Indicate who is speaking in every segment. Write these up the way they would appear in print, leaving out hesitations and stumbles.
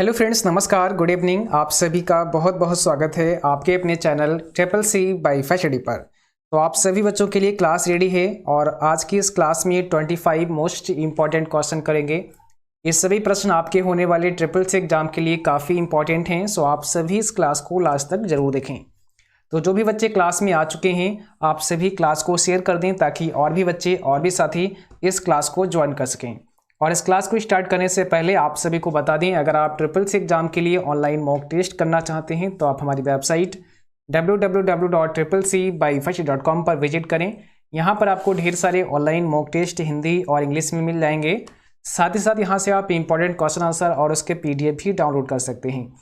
Speaker 1: Hello friends, नमस्कार, good evening. आप सभी का बहुत बहुत स्वागत है आपके अपने चैनल ट्रिपल सी बाई फैशडी पर। तो आप सभी बच्चों के लिए क्लास रेडी है और आज की इस क्लास में 25 मोस्ट इंपॉर्टेंट क्वेश्चन करेंगे। ये सभी प्रश्न आपके होने वाले ट्रिपल सी एग्जाम के लिए काफ़ी इंपॉर्टेंट हैं, सो आप सभी इस क्लास को लास्ट तक जरूर देखें। तो जो भी बच्चे क्लास में आ चुके हैं आप सभी क्लास को शेयर कर दें ताकि और भी बच्चे और भी साथी इस क्लास को ज्वाइन कर सकें। और इस क्लास को स्टार्ट करने से पहले आप सभी को बता दें, अगर आप ट्रिपल सी एग्जाम के लिए ऑनलाइन मॉक टेस्ट करना चाहते हैं तो आप हमारी वेबसाइट www.triplec.com पर विजिट करें। यहाँ पर आपको ढेर सारे ऑनलाइन मॉक टेस्ट हिंदी और इंग्लिश में मिल जाएंगे। साथ ही साथ यहाँ से आप इंपॉर्टेंट क्वेश्चन आंसर और उसके PDF भी डाउनलोड कर सकते हैं।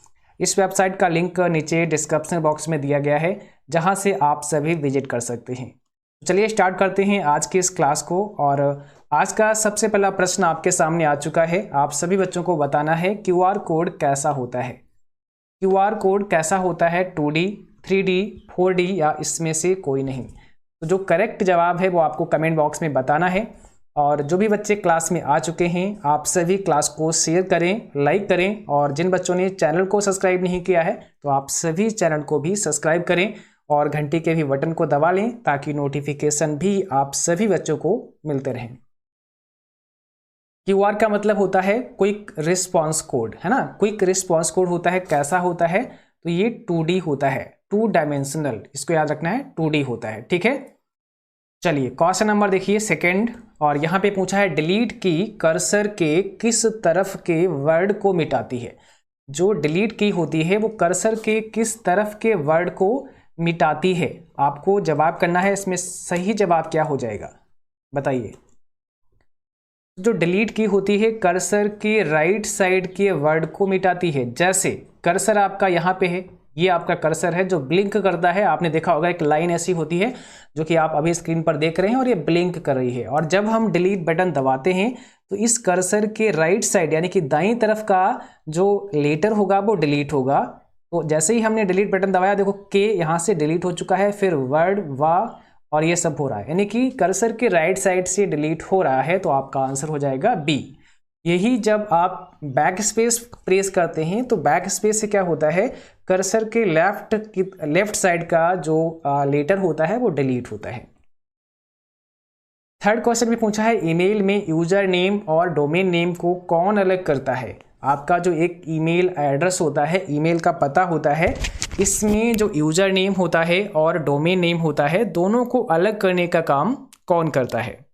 Speaker 1: इस वेबसाइट का लिंक नीचे डिस्क्रिप्शन बॉक्स में दिया गया है, जहाँ से आप सभी विजिट कर सकते हैं। चलिए स्टार्ट करते हैं आज की इस क्लास को। और आज का सबसे पहला प्रश्न आपके सामने आ चुका है। आप सभी बच्चों को बताना है QR कोड कैसा होता है। QR कोड कैसा होता है, 2D, 3D, 4D या इसमें से कोई नहीं। तो जो करेक्ट जवाब है वो आपको कमेंट बॉक्स में बताना है। और जो भी बच्चे क्लास में आ चुके हैं आप सभी क्लास को शेयर करें, लाइक करें, और जिन बच्चों ने चैनल को सब्सक्राइब नहीं किया है तो आप सभी चैनल को भी सब्सक्राइब करें और घंटी के भी बटन को दबा लें ताकि नोटिफिकेशन भी आप सभी बच्चों को मिलते रहें। QR का मतलब होता है क्विक रिस्पॉन्स कोड, है ना। क्विक रिस्पॉन्स कोड होता है, कैसा होता है, तो ये 2D होता है, 2 डायमेंशनल, इसको याद रखना है, 2D होता है, ठीक है। चलिए क्वेश्चन नंबर देखिए सेकंड, और यहाँ पे पूछा है डिलीट की कर्सर के किस तरफ के वर्ड को मिटाती है। जो डिलीट की होती है वो कर्सर के किस तरफ के वर्ड को मिटाती है। आपको जवाब करना है, इसमें सही जवाब क्या हो जाएगा बताइए। जो डिलीट की होती है कर्सर के राइट साइड के वर्ड को मिटाती है। जैसे कर्सर आपका यहाँ पे है, ये आपका कर्सर है जो ब्लिंक करता है। आपने देखा होगा एक लाइन ऐसी होती है जो कि आप अभी स्क्रीन पर देख रहे हैं और ये ब्लिंक कर रही है। और जब हम डिलीट बटन दबाते हैं तो इस कर्सर के राइट साइड यानी कि दाईं तरफ का जो लेटर होगा वो डिलीट होगा। तो जैसे ही हमने डिलीट बटन दबाया, देखो के यहाँ से डिलीट हो चुका है, फिर वर्ड, वा और ये सब हो रहा है, यानी कि कर्सर के राइट साइड से डिलीट हो रहा है। तो आपका आंसर हो जाएगा बी। यही जब आप बैक स्पेस प्रेस करते हैं तो बैक स्पेस से क्या होता है, कर्सर के लेफ्ट साइड का जो लेटर होता है वो डिलीट होता है। थर्ड क्वेश्चन में पूछा है ईमेल में यूजर नेम और डोमेन नेम को कौन अलग करता है। आपका जो एक ईमेल एड्रेस होता है, ईमेल का पता होता है, इसमें जो यूजर नेम होता है और डोमेन नेम होता है, दोनों को अलग करने का काम कौन करता है।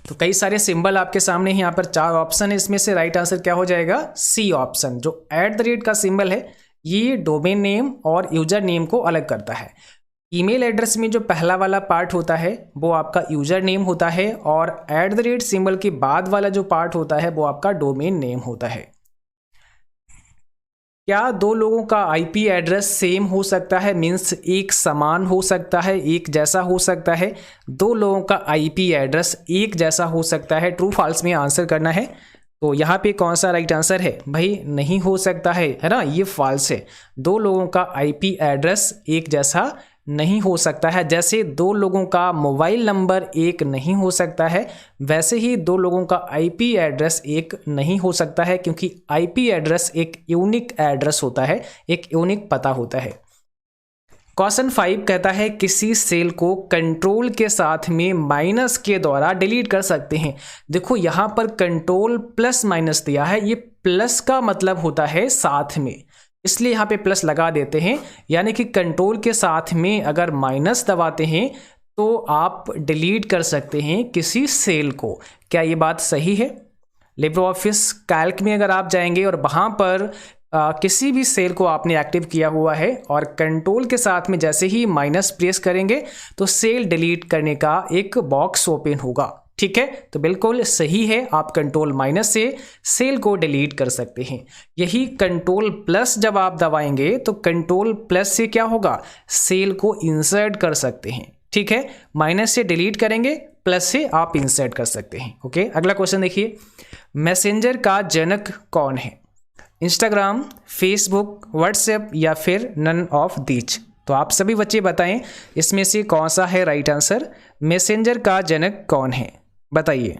Speaker 1: तो कई सारे सिंबल आपके सामने हैं, यहाँ पर 4 ऑप्शन है, इसमें से राइट आंसर क्या हो जाएगा, सी ऑप्शन। जो @ का सिंबल है ये डोमेन नेम और यूजर नेम को अलग करता है। ईमेल एड्रेस में जो पहला वाला पार्ट होता है वो आपका यूजर नेम होता है और @ सिंबल के बाद वाला जो पार्ट होता है वो आपका डोमेन नेम होता है। क्या 2 लोगों का IP एड्रेस सेम हो सकता है, मीन्स एक समान हो सकता है, एक जैसा हो सकता है। 2 लोगों का IP एड्रेस एक जैसा हो सकता है, ट्रू फॉल्स में आंसर करना है। तो यहाँ पे कौन सा राइट आंसर है भाई, नहीं हो सकता है ना, ये फॉल्स है। 2 लोगों का IP एड्रेस एक जैसा नहीं हो सकता है। जैसे 2 लोगों का मोबाइल नंबर एक नहीं हो सकता है, वैसे ही 2 लोगों का IP एड्रेस एक नहीं हो सकता है, क्योंकि IP एड्रेस एक यूनिक एड्रेस होता है, एक यूनिक पता होता है। क्वेश्चन 5 कहता है किसी सेल को कंट्रोल के साथ में माइनस के द्वारा डिलीट कर सकते हैं। देखो यहाँ पर कंट्रोल प्लस माइनस दिया है, ये प्लस का मतलब होता है साथ में, इसलिए यहाँ पे प्लस लगा देते हैं। यानी कि कंट्रोल के साथ में अगर माइनस दबाते हैं तो आप डिलीट कर सकते हैं किसी सेल को। क्या ये बात सही है? लिब्रे ऑफिस कैल्क में अगर आप जाएंगे और वहाँ पर किसी भी सेल को आपने एक्टिव किया हुआ है और कंट्रोल के साथ में जैसे ही माइनस प्रेस करेंगे तो सेल डिलीट करने का एक बॉक्स ओपन होगा, ठीक है। तो बिल्कुल सही है, आप कंट्रोल माइनस से सेल को डिलीट कर सकते हैं। यही कंट्रोल प्लस जब आप दबाएंगे तो कंट्रोल प्लस से क्या होगा, सेल को इंसर्ट कर सकते हैं, ठीक है। माइनस से डिलीट करेंगे, प्लस से आप इंसर्ट कर सकते हैं, ओके। अगला क्वेश्चन देखिए, मैसेंजर का जनक कौन है। इंस्टाग्राम, फेसबुक, व्हाट्सएप या फिर नन ऑफ दीज। तो आप सभी बच्चे बताएं इसमें से कौन सा है राइट आंसर, मैसेंजर का जनक कौन है, बताइए।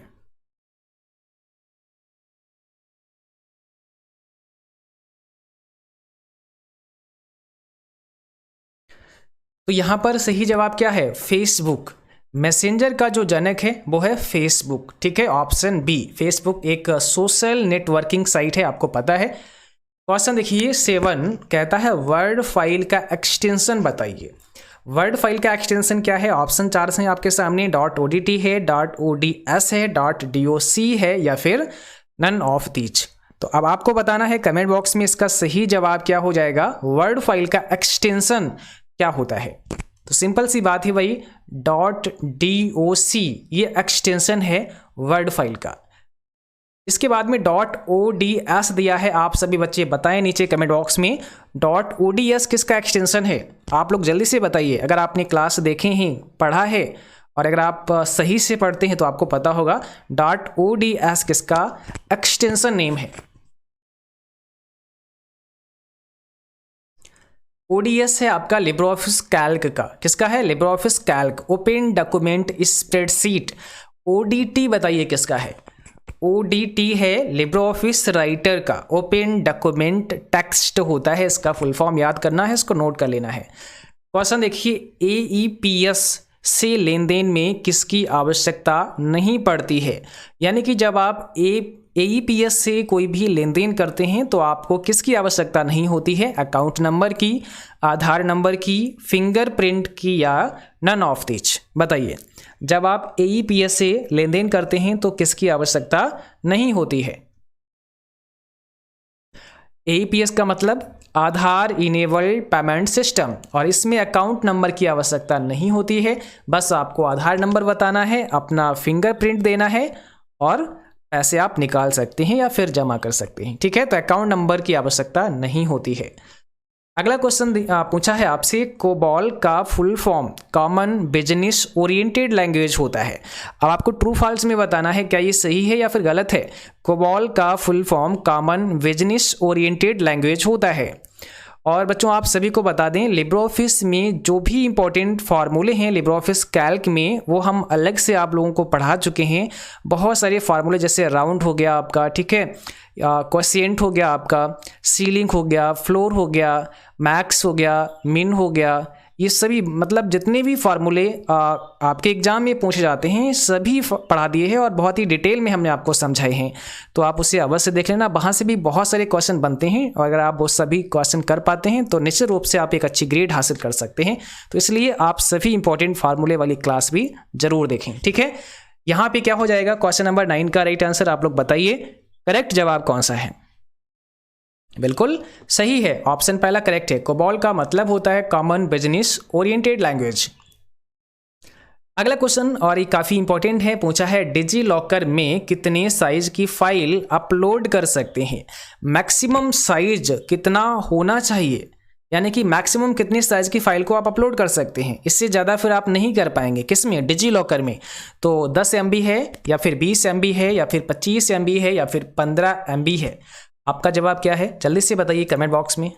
Speaker 1: तो यहाँ पर सही जवाब क्या है? फेसबुक। मैसेंजर का जो जनक है वो है फेसबुक, ठीक है, ऑप्शन बी। फेसबुक एक सोशल नेटवर्किंग साइट है, आपको पता है। क्वेश्चन देखिए 7 कहता है वर्ड फाइल का एक्सटेंशन बताइए। वर्ड फाइल का एक्सटेंशन क्या है? ऑप्शन 4 से आपके सामने .odt है, .ods है, .doc है या फिर नन ऑफ दीज। तो अब आपको बताना है कमेंट बॉक्स में इसका सही जवाब क्या हो जाएगा। वर्ड फाइल का एक्सटेंशन क्या होता है? तो सिंपल सी बात है भाई, .doc ये एक्सटेंशन है वर्ड फाइल का। इसके बाद में .ods दिया है, आप सभी बच्चे बताएं नीचे कमेंट बॉक्स में .ods किसका एक्सटेंशन है? आप लोग जल्दी से बताइए। अगर आपने क्लास देखे हैं, पढ़ा है, और अगर आप सही से पढ़ते हैं तो आपको पता होगा .ods किसका एक्सटेंशन नेम है। ODS है आपका लिब्रे ऑफिस कैल्क का। किसका है? Libre office Calc, open document spreadsheet. ODT बताइए किसका है? ODT है लिब्रे ऑफिस राइटर का, ओपन डॉक्यूमेंट टेक्स्ट होता है, इसका फुल फॉर्म याद करना है, इसको नोट कर लेना है। क्वेश्चन देखिए AEPS से लेन देन में किसकी आवश्यकता नहीं पड़ती है? यानी कि जब आप AEPS से कोई भी लेन देन करते हैं तो आपको किसकी आवश्यकता नहीं होती है? अकाउंट नंबर की, आधार नंबर की, फिंगरप्रिंट की या नन ऑफ दीज। बताइए, जब आप AEPS से लेन देन करते हैं तो किसकी आवश्यकता नहीं होती है? AEPS का मतलब आधार इनेबल्ड पेमेंट सिस्टम, और इसमें अकाउंट नंबर की आवश्यकता नहीं होती है। बस आपको आधार नंबर बताना है, अपना फिंगरप्रिंट देना है और पैसे आप निकाल सकते हैं या फिर जमा कर सकते हैं, ठीक है। तो अकाउंट नंबर की आवश्यकता नहीं होती है। अगला क्वेश्चन पूछा है आपसे, कोबॉल का full form common business oriented language होता है। अब आपको ट्रू फॉल्स में बताना है क्या ये सही है या फिर गलत है। कोबॉल का full form common business oriented language होता है। और बच्चों आप सभी को बता दें, लिब्रे ऑफिस में जो भी इंपॉर्टेंट फार्मूले हैं लिब्रे ऑफिस कैल्क में, वो हम अलग से आप लोगों को पढ़ा चुके हैं। बहुत सारे फार्मूले, जैसे राउंड हो गया आपका, ठीक है, क्वोशिएंट हो गया आपका, सीलिंग हो गया, फ्लोर हो गया, मैक्स हो गया, मिन हो गया, ये सभी मतलब जितने भी फार्मूले आपके एग्जाम में पूछे जाते हैं सभी पढ़ा दिए हैं और बहुत ही डिटेल में हमने आपको समझाए हैं। तो आप उसे अवश्य देख लेना, वहाँ से भी बहुत सारे क्वेश्चन बनते हैं और अगर आप वो सभी क्वेश्चन कर पाते हैं तो निश्चित रूप से आप एक अच्छी ग्रेड हासिल कर सकते हैं। तो इसलिए आप सभी इंपॉर्टेंट फार्मूले वाली क्लास भी जरूर देखें, ठीक है। यहाँ पे क्या हो जाएगा, क्वेश्चन नंबर 9 का राइट आंसर आप लोग बताइए, करेक्ट जवाब कौन सा है? बिल्कुल सही है, ऑप्शन पहला करेक्ट है। कोबॉल का मतलब होता है कॉमन बिजनेस ओरिएंटेड लैंग्वेज। अगला क्वेश्चन और ये काफ़ी इंपॉर्टेंट है, पूछा है डिजी लॉकर में कितने साइज की फाइल अपलोड कर सकते हैं? मैक्सिमम साइज कितना होना चाहिए, यानी कि मैक्सिमम कितनी साइज की फाइल को आप अपलोड कर सकते हैं, इससे ज़्यादा फिर आप नहीं कर पाएंगे। किसमें? डिजी लॉकर में। तो 10 MB है या फिर 20 MB है या फिर 25 MB है या फिर 15 MB है? आपका जवाब क्या है जल्दी से बताइए कमेंट बॉक्स में।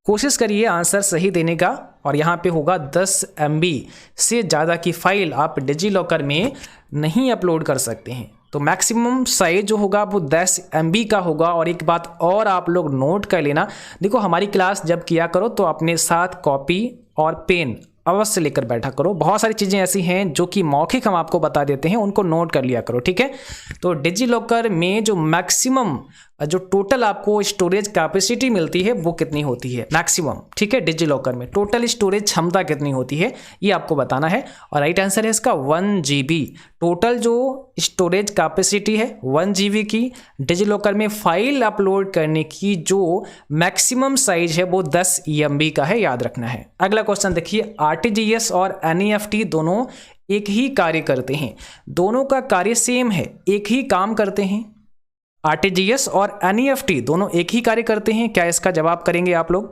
Speaker 1: कोशिश करिए आंसर सही देने का, और यहाँ पे होगा 10 MB से ज़्यादा की फाइल आप डिजी लॉकर में नहीं अपलोड कर सकते हैं। तो मैक्सिमम साइज जो होगा वो 10 MB का होगा। और एक बात और आप लोग नोट कर लेना, देखो हमारी क्लास जब किया करो तो अपने साथ कॉपी और पेन अवश्य लेकर बैठा करो। बहुत सारी चीज़ें ऐसी हैं जो कि मौखिक हम आपको बता देते हैं, उनको नोट कर लिया करो, ठीक है। तो डिजी लॉकर में जो मैक्सिमम जो टोटल आपको स्टोरेज कैपेसिटी मिलती है वो कितनी होती है मैक्सिमम, ठीक है। डिजी लॉकर में टोटल स्टोरेज क्षमता कितनी होती है ये आपको बताना है, और राइट आंसर है इसका 1 GB। टोटल जो स्टोरेज कैपेसिटी है 1 GB की, डिजी लॉकर में फाइल अपलोड करने की जो मैक्सिमम साइज है वो 10 MB का है, याद रखना है। अगला क्वेश्चन देखिए, RTGS और NEFT दोनों एक ही कार्य करते हैं, दोनों का कार्य सेम है, एक ही काम करते हैं। RTGS और NEFT दोनों एक ही कार्य करते हैं, क्या इसका जवाब करेंगे आप लोग?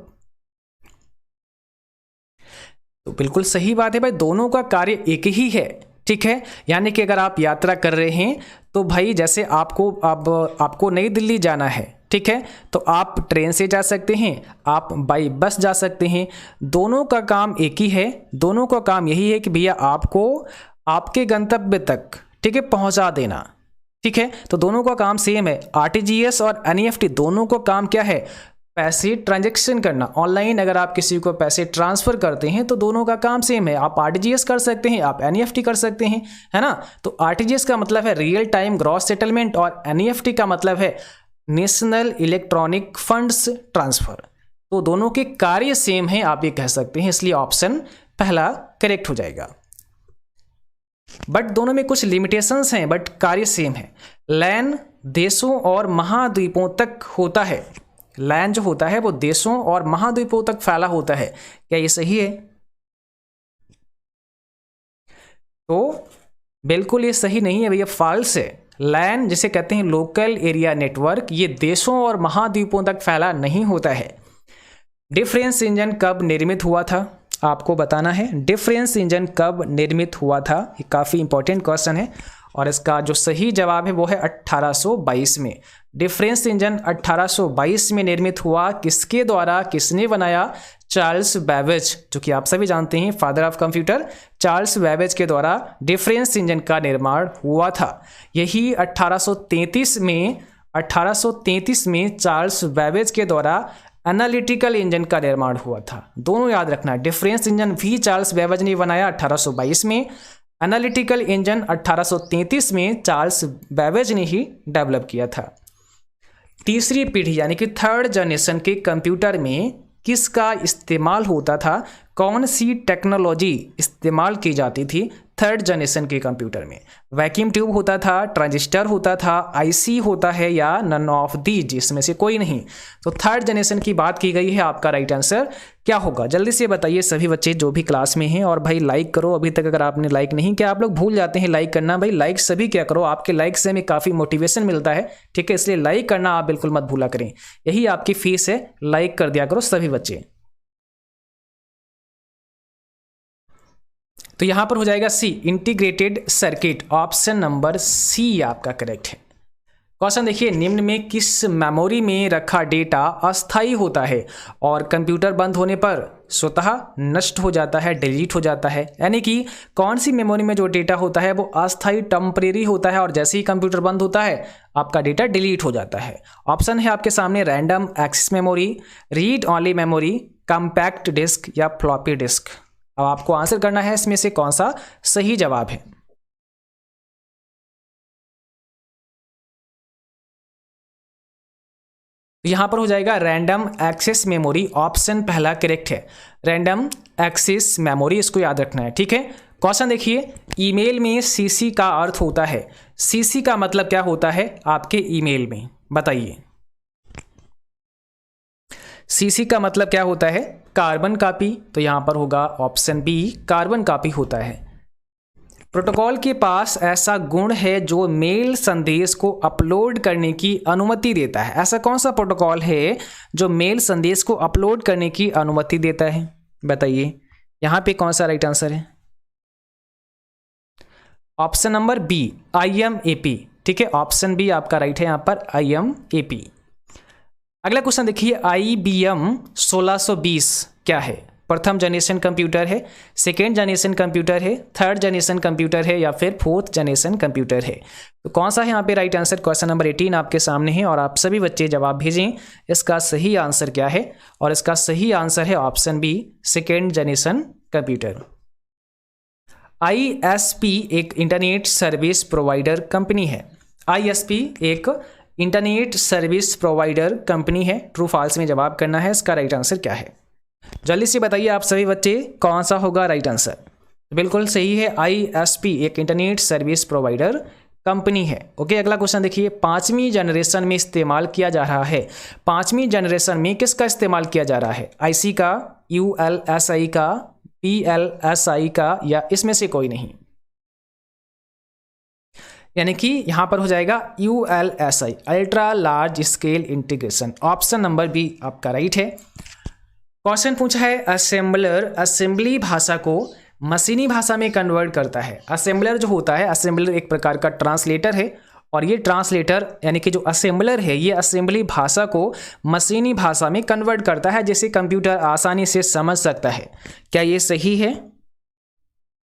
Speaker 1: तो बिल्कुल सही बात है भाई, दोनों का कार्य एक ही है, ठीक है। यानी कि अगर आप यात्रा कर रहे हैं तो भाई जैसे आपको नई दिल्ली जाना है, ठीक है, तो आप ट्रेन से जा सकते हैं, आप बाई बस जा सकते हैं, दोनों का काम एक ही है। दोनों का काम यही है कि भैया आपको आपके गंतव्य तक, ठीक है, पहुंचा देना, ठीक है। तो दोनों का काम सेम है। RTGS और NEFT दोनों का काम क्या है? पैसे ट्रांजैक्शन करना, ऑनलाइन अगर आप किसी को पैसे ट्रांसफ़र करते हैं तो दोनों का काम सेम है। आप आरटीजीएस कर सकते हैं, आप एनईएफटी कर सकते हैं, है ना। तो आरटीजीएस का मतलब है रियल टाइम ग्रॉस सेटलमेंट और एनईएफटी का मतलब है नेशनल इलेक्ट्रॉनिक फंड्स ट्रांसफ़र। तो दोनों के कार्य सेम हैं, आप ये कह सकते हैं, इसलिए ऑप्शन पहला करेक्ट हो जाएगा। बट दोनों में कुछ लिमिटेशंस हैं, बट कार्य सेम है। लैन देशों और महाद्वीपों तक होता है, लैन जो होता है वो देशों और महाद्वीपों तक फैला होता है, क्या ये सही है? तो बिल्कुल ये सही नहीं है भैया, फॉल्स है। लैन जिसे कहते हैं लोकल एरिया नेटवर्क, ये देशों और महाद्वीपों तक फैला नहीं होता है। डिफरेंस इंजन कब निर्मित हुआ था? आपको बताना है डिफरेंस इंजन कब निर्मित हुआ था, ये काफ़ी इंपॉर्टेंट क्वेश्चन है और इसका जो सही जवाब है वो है 1822 में। डिफरेंस इंजन 1822 में निर्मित हुआ, किसके द्वारा, किसने बनाया? चार्ल्स बैबेज, जो कि आप सभी जानते हैं father of computer, Charles Babbage के द्वारा डिफरेंस इंजन का निर्माण हुआ था। यही 1833 में चार्ल्स बैबेज के द्वारा एनालिटिकल इंजन का निर्माण हुआ था। दोनों याद रखना, डिफरेंस इंजन भी चार्ल्स बैबेज ने बनाया 1822 में, एनालिटिकल इंजन 1833 में चार्ल्स बैबेज ने ही डेवलप किया था। तीसरी पीढ़ी यानी कि थर्ड जनरेशन के कंप्यूटर में किसका इस्तेमाल होता था? कौन सी टेक्नोलॉजी इस्तेमाल की जाती थी थर्ड जनरेशन के कंप्यूटर में? वैक्यूम ट्यूब होता था, ट्रांजिस्टर होता था, आईसी होता है या नन ऑफ दीज, इसमें से कोई नहीं। तो थर्ड जनरेशन की बात की गई है, आपका राइट आंसर क्या होगा? जल्दी से बताइए सभी बच्चे जो भी क्लास में हैं। और भाई लाइक करो, अभी तक अगर आपने लाइक नहीं किया, आप लोग भूल जाते हैं लाइक करना, भाई लाइक सभी क्या करो, आपके लाइक से हमें काफ़ी मोटिवेशन मिलता है, ठीक है, इसलिए लाइक करना आप बिल्कुल मत भूला करें, यही आपकी फीस है, लाइक कर दिया करो सभी बच्चे। तो यहां पर हो जाएगा C, integrated circuit, option number C आपका करेक्ट है। क्वेश्चन देखिए, निम्न में किस मेमोरी में रखा डेटा अस्थायी होता है और कंप्यूटर बंद होने पर स्वतः नष्ट हो जाता है, डिलीट हो जाता है? यानी कि कौन सी मेमोरी में जो डेटा होता है वो अस्थायी टेम्परेरी होता है और जैसे ही कंप्यूटर बंद होता है आपका डेटा डिलीट हो जाता है? ऑप्शन है आपके सामने, random access memory, read only memory, compact disc या फ्लॉपी डिस्क। अब आपको आंसर करना है इसमें से कौन सा सही जवाब है। यहां पर हो जाएगा रैंडम एक्सेस मेमोरी, ऑप्शन पहला करेक्ट है, रैंडम एक्सेस मेमोरी, इसको याद रखना है, ठीक है। क्वेश्चन देखिए, ईमेल में सीसी का अर्थ होता है, सीसी का मतलब क्या होता है आपके ईमेल में, बताइए। सीसी का मतलब क्या होता है? कार्बन कॉपी, तो यहां पर होगा ऑप्शन बी, कार्बन कॉपी होता है। प्रोटोकॉल के पास ऐसा गुण है जो मेल संदेश को अपलोड करने की अनुमति देता है, ऐसा कौन सा प्रोटोकॉल है जो मेल संदेश को अपलोड करने की अनुमति देता है, बताइए। यहां पे कौन सा राइट आंसर है? ऑप्शन नंबर बी, IMAP, ठीक है, ऑप्शन बी आपका राइट है यहां पर, IMAP। अगला क्वेश्चन देखिए, IBM 1620 क्या है? प्रथम जनरेशन कंप्यूटर है, सेकेंड जनरेशन कंप्यूटर है, थर्ड जनरेशन कंप्यूटर है या फिर फोर्थ जनरेशन कंप्यूटर है? तो कौन सा है यहाँ पे राइट आंसर? क्वेश्चन नंबर 18 आपके सामने है और आप सभी बच्चे जवाब भेजें, इसका सही आंसर क्या है? और इसका सही आंसर है option B, second generation computer. ISP एक इंटरनेट सर्विस प्रोवाइडर कंपनी है, ISP एक इंटरनेट सर्विस प्रोवाइडर कंपनी है, ट्रू फॉल्स में जवाब करना है, इसका राइट आंसर क्या है? जल्दी से बताइए आप सभी बच्चे कौन सा होगा राइट आंसर? बिल्कुल सही है, ISP एक इंटरनेट सर्विस प्रोवाइडर कंपनी है। ओके, अगला क्वेश्चन देखिए, पांचवी जनरेशन में इस्तेमाल किया जा रहा है, पांचवी जनरेशन में किसका इस्तेमाल किया जा रहा है? IC का, ULSI का, PLSI का या इसमें से कोई नहीं? यानी कि यहां पर हो जाएगा ULSI, ultra large scale integration, option number B आपका राइट है। क्वेश्चन पूछा है, असेंबलर असेंबली भाषा को मशीनी भाषा में कन्वर्ट करता है। असेंबलर जो होता है, असेंबलर एक प्रकार का ट्रांसलेटर है और ये ट्रांसलेटर यानी कि जो असेंबलर है ये असेंबली भाषा को मशीनी भाषा में कन्वर्ट करता है, जिसे कंप्यूटर आसानी से समझ सकता है। क्या ये सही है?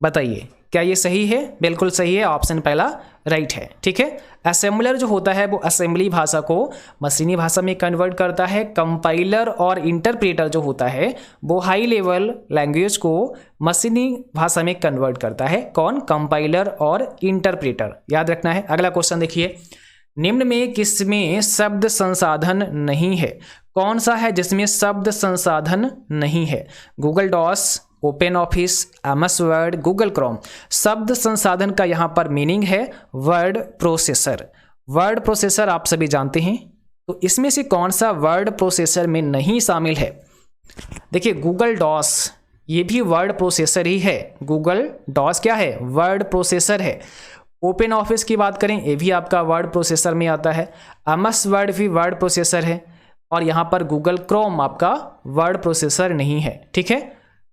Speaker 1: बताइए, क्या ये सही है? बिल्कुल सही है, ऑप्शन पहला राइट है। ठीक है, असेंबलर जो होता है वो असेंबली भाषा को मशीनी भाषा में कन्वर्ट करता है। कंपाइलर और इंटरप्रेटर जो होता है वो हाई लेवल लैंग्वेज को मशीनी भाषा में कन्वर्ट करता है। कौन? कंपाइलर और इंटरप्रेटर, याद रखना है। अगला क्वेश्चन देखिए, निम्न में किसमें शब्द संसाधन नहीं है? कौन सा है जिसमें शब्द संसाधन नहीं है? Google Docs, open office, MS Word, Google Chrome. शब्द संसाधन का यहाँ पर मीनिंग है वर्ड प्रोसेसर। वर्ड प्रोसेसर आप सभी जानते हैं, तो इसमें से कौन सा वर्ड प्रोसेसर में नहीं शामिल है? देखिए, गूगल डॉस ये भी वर्ड प्रोसेसर ही है। गूगल डॉस क्या है? वर्ड प्रोसेसर है। ओपन ऑफिस की बात करें, ये भी आपका वर्ड प्रोसेसर में आता है। एमएस वर्ड भी वर्ड प्रोसेसर है। और यहाँ पर गूगल क्रोम आपका वर्ड प्रोसेसर नहीं है। ठीक है,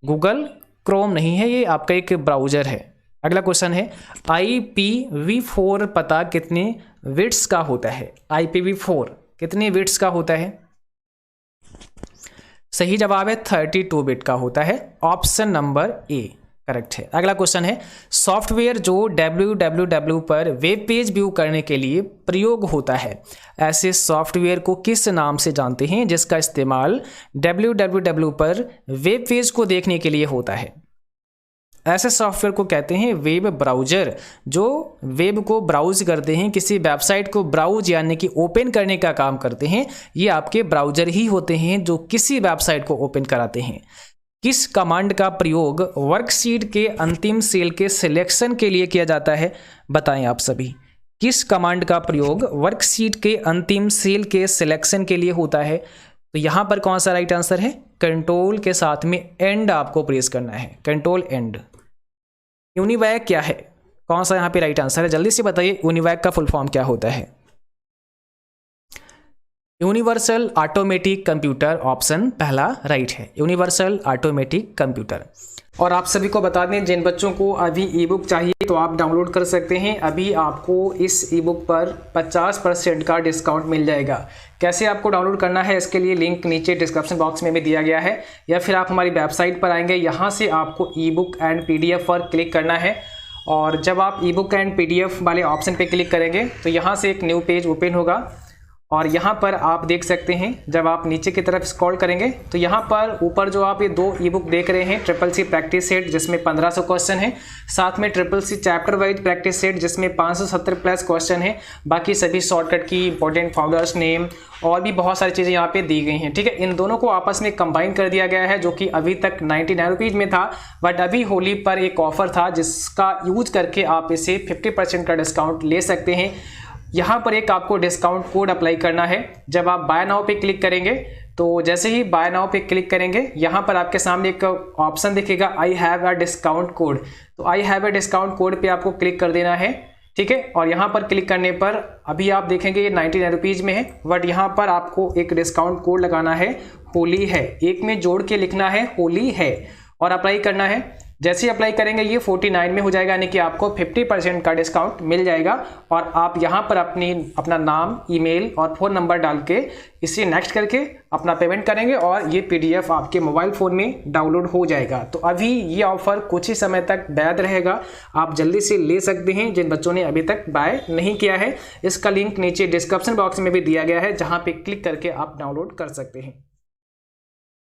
Speaker 1: गूगल क्रोम नहीं है, ये आपका एक ब्राउज़र है। अगला क्वेश्चन है, IPv4 पता कितने बिट्स का होता है? IPv4 कितने बिट्स का होता है? सही जवाब है 32 बिट का होता है। ऑप्शन नंबर ए करेक्ट है। अगला क्वेश्चन है, सॉफ्टवेयर जो www पर वेब पेज व्यू करने के लिए प्रयोग होता है, ऐसे सॉफ्टवेयर को किस नाम से जानते हैं जिसका इस्तेमाल www पर वेब पेज को देखने के लिए होता है? ऐसे सॉफ्टवेयर को कहते हैं वेब ब्राउज़र। जो वेब को ब्राउज करते हैं, किसी वेबसाइट को ब्राउज यानी कि ओपन करने का काम करते हैं, ये आपके ब्राउज़र ही होते हैं जो किसी वेबसाइट को ओपन कराते हैं। किस कमांड का प्रयोग वर्कशीट के अंतिम सेल के सिलेक्शन के लिए किया जाता है? बताएं आप सभी, किस कमांड का प्रयोग वर्कशीट के अंतिम सेल के सिलेक्शन के लिए होता है? तो यहाँ पर कौन सा राइट आंसर है? कंट्रोल के साथ में एंड आपको प्रेस करना है, कंट्रोल एंड। यूनिवैक क्या है? कौन सा यहाँ पे राइट आंसर है? जल्दी से बताइए, यूनिवैक का फुल फॉर्म क्या होता है? यूनिवर्सल ऑटोमेटिक कंप्यूटर, ऑप्शन पहला राइट है, यूनिवर्सल ऑटोमेटिक कंप्यूटर। और आप सभी को बता दें, जिन बच्चों को अभी ई बुक चाहिए तो आप डाउनलोड कर सकते हैं। अभी आपको इस ई बुक पर 50% का डिस्काउंट मिल जाएगा। कैसे आपको डाउनलोड करना है, इसके लिए लिंक नीचे डिस्क्रिप्शन बॉक्स में भी दिया गया है, या फिर आप हमारी वेबसाइट पर आएंगे, यहाँ से आपको ई बुक एंड PDF पर क्लिक करना है। और जब आप ई बुक एंड PDF वाले ऑप्शन पर क्लिक करेंगे तो यहाँ से एक न्यू पेज ओपन होगा। और यहाँ पर आप देख सकते हैं, जब आप नीचे की तरफ स्क्रॉल करेंगे तो यहाँ पर ऊपर जो आप ये 2 ई बुक देख रहे हैं, CCC प्रैक्टिस सेट जिसमें 1500 क्वेश्चन है, साथ में CCC chapter wise practice set जिसमें 570 प्लस क्वेश्चन है। बाकी सभी शॉर्टकट की, इंपॉर्टेंट फाउंडर्स नेम और भी बहुत सारी चीज़ें यहाँ पे दी गई हैं। ठीक है, इन दोनों को आपस में कंबाइन कर दिया गया है, जो कि अभी तक 99 रुपीज़ में था, बट अभी होली पर एक ऑफर था जिसका यूज करके आप इसे 50% का डिस्काउंट ले सकते हैं। यहाँ पर एक आपको डिस्काउंट कोड अप्लाई करना है। जब आप बाय नाउ पे क्लिक करेंगे तो जैसे ही बाय नाउ पे क्लिक करेंगे, यहाँ पर आपके सामने एक ऑप्शन दिखेगा, I have a discount code. तो I have a discount code पे आपको क्लिक कर देना है। ठीक है, और यहाँ पर क्लिक करने पर अभी आप देखेंगे ये 99 रुपीज़ में है, बट यहाँ पर आपको एक डिस्काउंट कोड लगाना है, होली है, एक में जोड़ के लिखना है होली है, और अप्लाई करना है। जैसे ही अप्लाई करेंगे ये 49 में हो जाएगा, यानी कि आपको 50% का डिस्काउंट मिल जाएगा। और आप यहाँ पर अपना नाम, ईमेल और फ़ोन नंबर डाल के इसे नेक्स्ट करके अपना पेमेंट करेंगे और ये PDF आपके मोबाइल फ़ोन में डाउनलोड हो जाएगा। तो अभी ये ऑफ़र कुछ ही समय तक वैध रहेगा, आप जल्दी से ले सकते हैं जिन बच्चों ने अभी तक बाय नहीं किया है। इसका लिंक नीचे डिस्क्रिप्शन बॉक्स में भी दिया गया है, जहाँ पर क्लिक करके आप डाउनलोड कर सकते हैं।